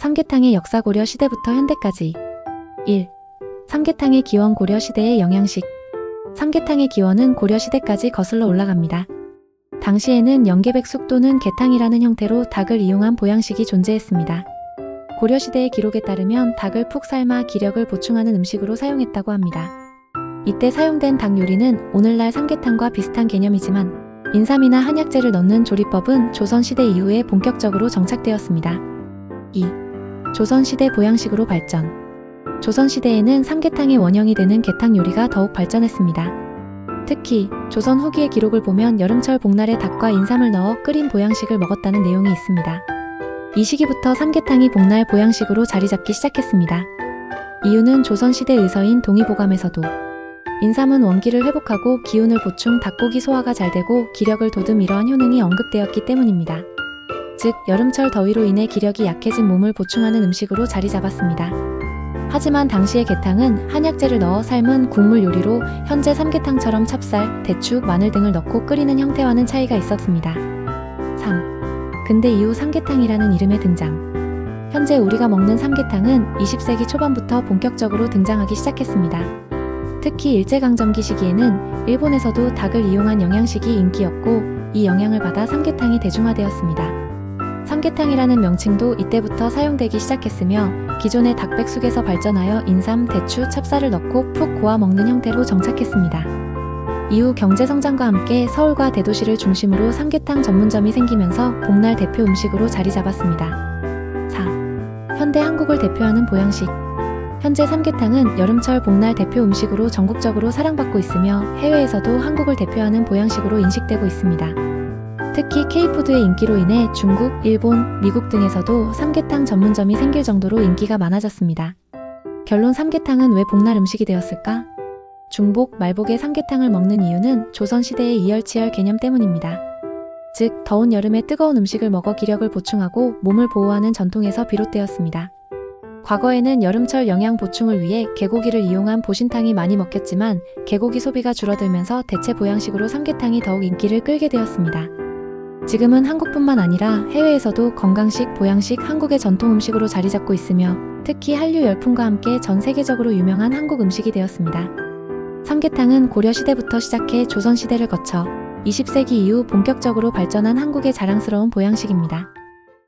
삼계탕의 역사 고려 시대부터 현대까지. 1. 삼계탕의 기원 고려 시대의 영양식. 삼계탕의 기원은 고려 시대까지 거슬러 올라갑니다. 당시에는 연계백숙 또는 게탕이라는 형태로 닭을 이용한 보양식이 존재했습니다. 고려시대의 기록에 따르면 닭을 푹 삶아 기력을 보충하는 음식으로 사용했다고 합니다. 이때 사용된 닭 요리는 오늘날 삼계탕과 비슷한 개념이지만 인삼이나 한약재를 넣는 조리법은 조선시대 이후에 본격적으로 정착되었습니다. 2. 조선시대 보양식으로 발전. 조선시대에는 삼계탕의 원형이 되는 게탕 요리가 더욱 발전했습니다. 특히 조선 후기의 기록을 보면 여름철 복날에 닭과 인삼을 넣어 끓인 보양식을 먹었다는 내용이 있습니다. 이 시기부터 삼계탕이 복날 보양식으로 자리잡기 시작했습니다. 이유는 조선시대 의서인 동의보감에서도 인삼은 원기를 회복하고 기운을 보충 닭고기 소화가 잘 되고 기력을 돋움 이러한 효능이 언급되었기 때문입니다. 즉 여름철 더위로 인해 기력이 약해진 몸을 보충하는 음식으로 자리 잡았습니다. 하지만 당시의 게탕은 한약재를 넣어 삶은 국물 요리로 현재 삼계탕처럼 찹쌀, 대추, 마늘 등을 넣고 끓이는 형태와는 차이가 있었습니다. 3. 근대 이후 삼계탕이라는 이름의 등장. 현재 우리가 먹는 삼계탕은 20세기 초반부터 본격적으로 등장하기 시작했습니다. 특히 일제강점기 시기에는 일본에서도 닭을 이용한 영양식이 인기였고 이 영향을 받아 삼계탕이 대중화되었습니다. 삼계탕이라는 명칭도 이때부터 사용되기 시작했으며 기존의 닭백숙에서 발전하여 인삼, 대추, 찹쌀을 넣고 푹 고아 먹는 형태로 정착했습니다. 이후 경제성장과 함께 서울과 대도시를 중심으로 삼계탕 전문점이 생기면서 복날 대표 음식으로 자리 잡았습니다. 4. 현대 한국을 대표하는 보양식. 현재 삼계탕은 여름철 복날 대표 음식으로 전국적으로 사랑받고 있으며 해외에서도 한국을 대표하는 보양식으로 인식되고 있습니다. 특히 K푸드의 인기로 인해 중국, 일본, 미국 등에서도 삼계탕 전문점이 생길 정도로 인기가 많아졌습니다. 결론 삼계탕은 왜 복날 음식이 되었을까? 중복, 말복의 삼계탕을 먹는 이유는 조선시대의 이열치열 개념 때문입니다. 즉, 더운 여름에 뜨거운 음식을 먹어 기력을 보충하고 몸을 보호하는 전통에서 비롯되었습니다. 과거에는 여름철 영양 보충을 위해 개고기를 이용한 보신탕이 많이 먹혔지만 개고기 소비가 줄어들면서 대체 보양식으로 삼계탕이 더욱 인기를 끌게 되었습니다. 지금은 한국뿐만 아니라 해외에서도 건강식, 보양식, 한국의 전통 음식으로 자리 잡고 있으며 특히 한류 열풍과 함께 전 세계적으로 유명한 한국 음식이 되었습니다. 삼계탕은 고려시대부터 시작해 조선시대를 거쳐 20세기 이후 본격적으로 발전한 한국의 자랑스러운 보양식입니다.